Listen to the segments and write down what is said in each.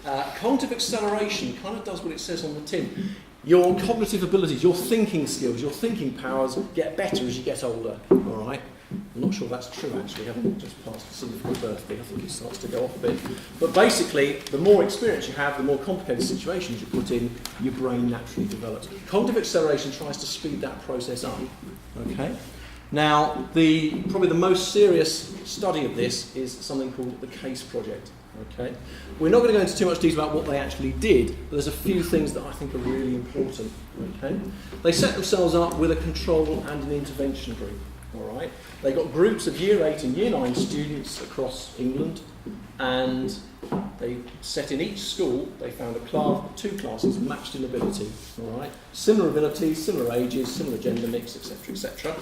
Cognitive acceleration kind of does what it says on the tin. Your cognitive abilities, your thinking skills, your thinking powers get better as you get older, all right? I'm not sure that's true, actually. I haven't just passed a significant birthday. I think it starts to go off a bit. But basically, the more experience you have, the more complicated situations you put in, your brain naturally develops. Cognitive acceleration tries to speed that process up, okay? Now, probably the most serious study of this is something called the CASE project. Okay, we're not going to go into too much detail about what they actually did, but there's a few things that I think are really important. Okay, they set themselves up with a control and an intervention group. All right, they got groups of Year 8 and Year 9 students across England, and they set in each school. They found two classes matched in ability. All right, similar abilities, similar ages, similar gender mix, etc., etc.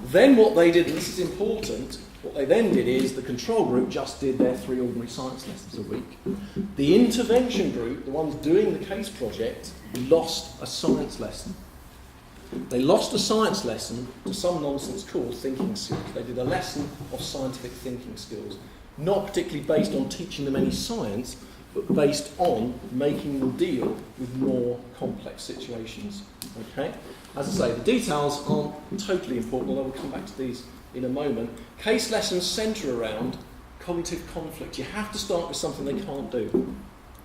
Then what they did, and this is important. What they then did is the control group just did their 3 ordinary science lessons a week. The intervention group, the ones doing the CASE project, lost a science lesson. They lost a science lesson to some nonsense called thinking skills. They did a lesson of scientific thinking skills, not particularly based on teaching them any science, but based on making them deal with more complex situations. Okay? As I say, the details aren't totally important, although we'll come back to these in a moment. CASE lessons centre around cognitive conflict. You have to start with something they can't do.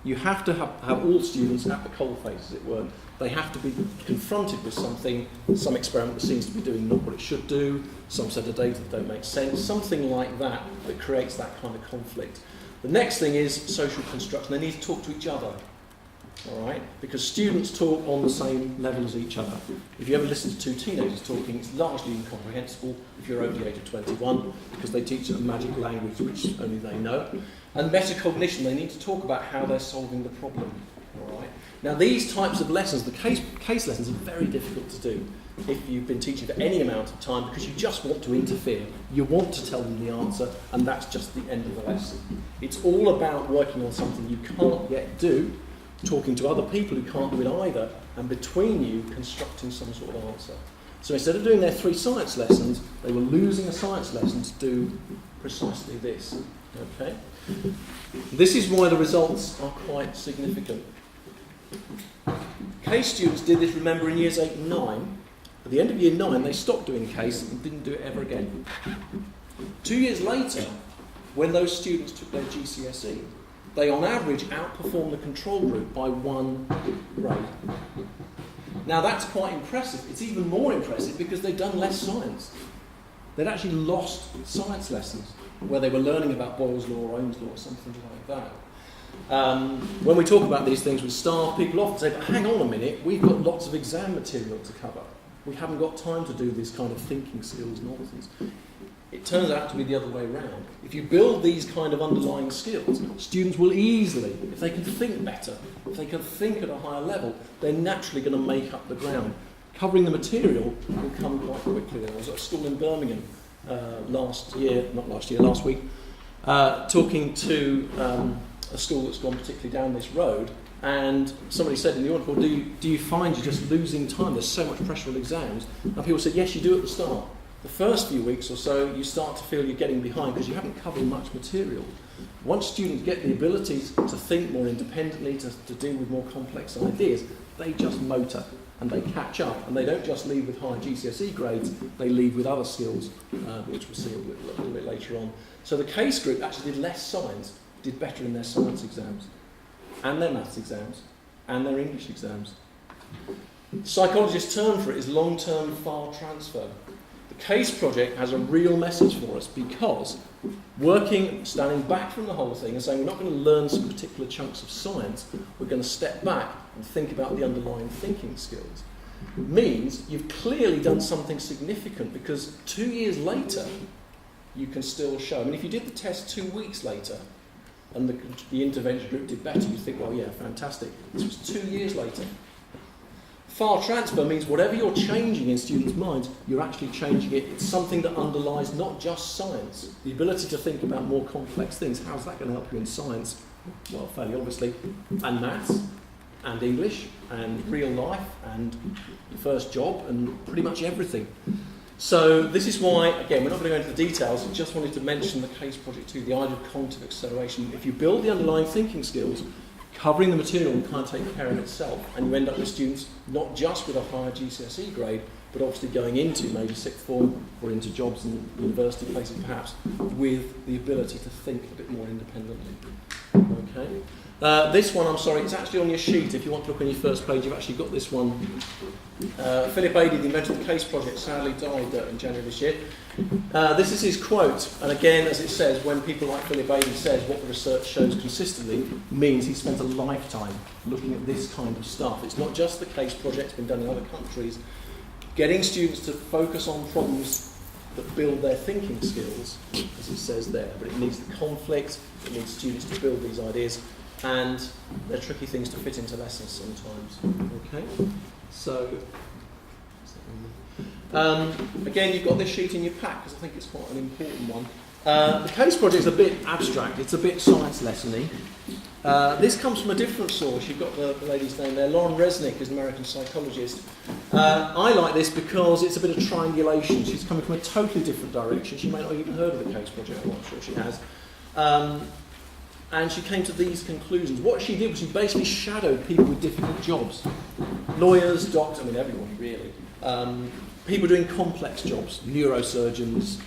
You have to have all students at the coalface, as it were. They have to be confronted with something, some experiment that seems to be doing not what it should do, some set of data that don't make sense, something like that that creates that kind of conflict. The next thing is social construction. They need to talk to each other. All right? Because students talk on the same level as each other. If you ever listen to 2 teenagers talking, it's largely incomprehensible if you're over the age of 21, because they teach a magic language which only they know. And metacognition, they need to talk about how they're solving the problem. All right? Now, these types of lessons, the case lessons, are very difficult to do if you've been teaching for any amount of time, because you just want to interfere. You want to tell them the answer, and that's just the end of the lesson. It's all about working on something you can't yet do, talking to other people who can't do it either, and between you constructing some sort of answer. So instead of doing their 3 science lessons, they were losing a science lesson to do precisely this. Okay? This is why the results are quite significant. CASE students did this, remember, in years 8 and 9. At the end of year 9, they stopped doing CASE and didn't do it ever again. 2 years later, when those students took their GCSE, they on average outperformed the control group by 1 grade. Now that's quite impressive. It's even more impressive because they'd done less science. They'd actually lost science lessons where they were learning about Boyle's law or Ohm's law or something like that. When we talk about these things with staff, people often say, but hang on a minute, we've got lots of exam material to cover. We haven't got time to do this kind of thinking skills nonsense. It turns out to be the other way around. If you build these kind of underlying skills, students will easily, if they can think better, if they can think at a higher level, they're naturally going to make up the ground. Covering the material will come quite quickly. I was at a school in Birmingham last week, talking to a school that's gone particularly down this road, and somebody said in the audience, well, do you find you're just losing time? There's so much pressure on exams. And people said, yes, you do at the start. The first few weeks or so, you start to feel you're getting behind because you haven't covered much material. Once students get the abilities to think more independently, to deal with more complex ideas, they just motor and they catch up, and they don't just leave with high GCSE grades, they leave with other skills, which we'll see a little bit later on. So the CASE group actually did less science, did better in their science exams, and their maths exams, and their English exams. Psychologists' term for it is long-term file transfer. The CASE project has a real message for us because standing back from the whole thing and saying we're not going to learn some particular chunks of science, we're going to step back and think about the underlying thinking skills, means you've clearly done something significant, because 2 years later you can still show. I mean, if you did the test 2 weeks later and the intervention group did better, you'd think, well, yeah, fantastic. This was 2 years later. File transfer means whatever you're changing in students' minds, you're actually changing it. It's something that underlies not just science, the ability to think about more complex things. How's that going to help you in science? Well, fairly obviously, and maths, and English, and real life, and your first job, and pretty much everything. So this is why, again, we're not going to go into the details, I just wanted to mention the CASE project too, the idea of cognitive acceleration. If you build the underlying thinking skills, covering the material will kind of take care of itself, and you end up with students not just with a higher GCSE grade, but obviously going into maybe sixth form or into jobs and university places perhaps, with the ability to think a bit more independently. Okay. This one, I'm sorry, it's actually on your sheet. If you want to look on your first page, you've actually got this one. Philip Adey, the inventor of the CASE project, sadly died in January this year. This is his quote, and again, as it says, when people like Philip Adey says what the research shows consistently, means he spent a lifetime looking at this kind of stuff. It's not just the CASE project, it's been done in other countries. Getting students to focus on problems that build their thinking skills, as it says there, but it needs the conflict, it needs students to build these ideas, and they're tricky things to fit into lessons sometimes. Okay, so again, you've got this sheet in your pack because I think it's quite an important one. The CASE project is a bit abstract, it's a bit science lesson-y. This comes from a different source. You've got the lady's name there. Lauren Resnick is an American psychologist. I like this because it's a bit of triangulation. She's coming from a totally different direction. She may not have even heard of the CASE project. I'm not sure she has. And she came to these conclusions. What she did was she basically shadowed people with difficult jobs. Lawyers, doctors, I mean everyone really. People doing complex jobs, neurosurgeons,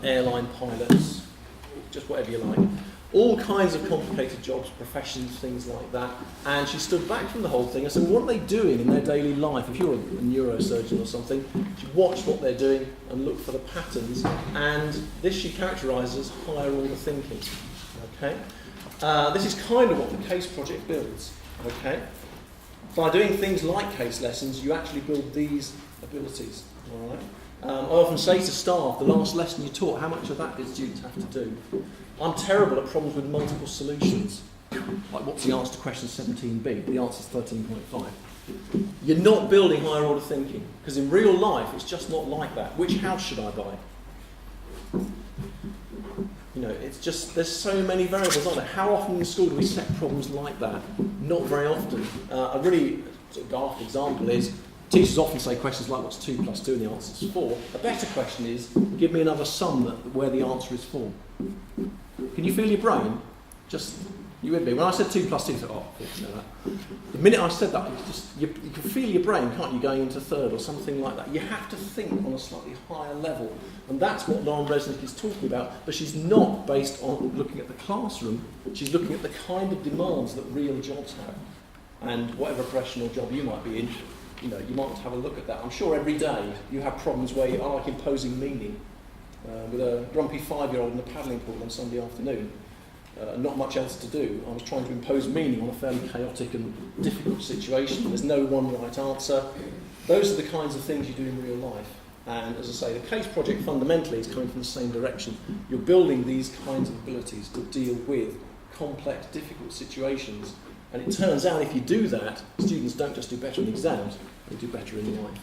airline pilots, just whatever you like. All kinds of complicated jobs, professions, things like that. And she stood back from the whole thing and said, what are they doing in their daily life? If you're a neurosurgeon or something, she watched what they're doing and look for the patterns. And this she characterises as higher order thinking. Okay? This is kind of what the CASE project builds. Okay? By doing things like CASE lessons, you actually build these abilities. All right? I often say to staff, the last lesson you taught, how much of that did students have to do? I'm terrible at problems with multiple solutions. Like, what's the answer to question 17b? The answer is 13.5. You're not building higher order thinking, because in real life, it's just not like that. Which house should I buy? You know, it's just, there's so many variables, aren't there? How often in school do we set problems like that? Not very often. A really sort of daft example is, teachers often say questions like, what's 2 plus 2 and the answer is 4. A better question is, give me another sum where the answer is 4. Can you feel your brain? Just, you with me? When I said 2 plus 2, you thought, oh, you know that. The minute I said that, you can feel your brain, can't you, going into third or something like that. You have to think on a slightly higher level. And that's what Lauren Resnick is talking about. But she's not based on looking at the classroom. She's looking at the kind of demands that real jobs have. And whatever professional job you might be in, you know, you might have a look at that. I'm sure every day you have problems where you are like imposing meaning. With a grumpy 5-year-old in a paddling pool on Sunday afternoon, not much else to do. I was trying to impose meaning on a fairly chaotic and difficult situation. There's no one right answer. Those are the kinds of things you do in real life. And as I say, the CASE project fundamentally is coming from the same direction. You're building these kinds of abilities to deal with complex, difficult situations. And it turns out if you do that, students don't just do better in exams, they do better in life.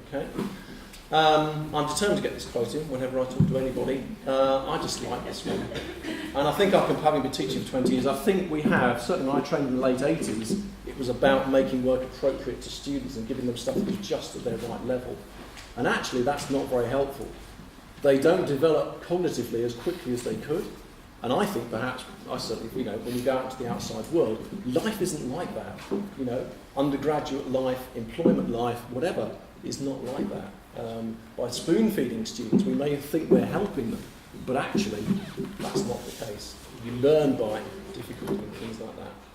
Okay? I'm determined to get this quote in whenever I talk to anybody. I just like this one. And I think having been teaching for 20 years, I think we have, certainly when I trained in the late 80s, it was about making work appropriate to students and giving them stuff that was just at their right level. And actually that's not very helpful. They don't develop cognitively as quickly as they could. And I think perhaps, I certainly, you know, when you go out into the outside world, life isn't like that. You know, undergraduate life, employment life, whatever, is not like that. By spoon-feeding students, we may think we're helping them, but actually, that's not the case. You learn by difficulty and things like that.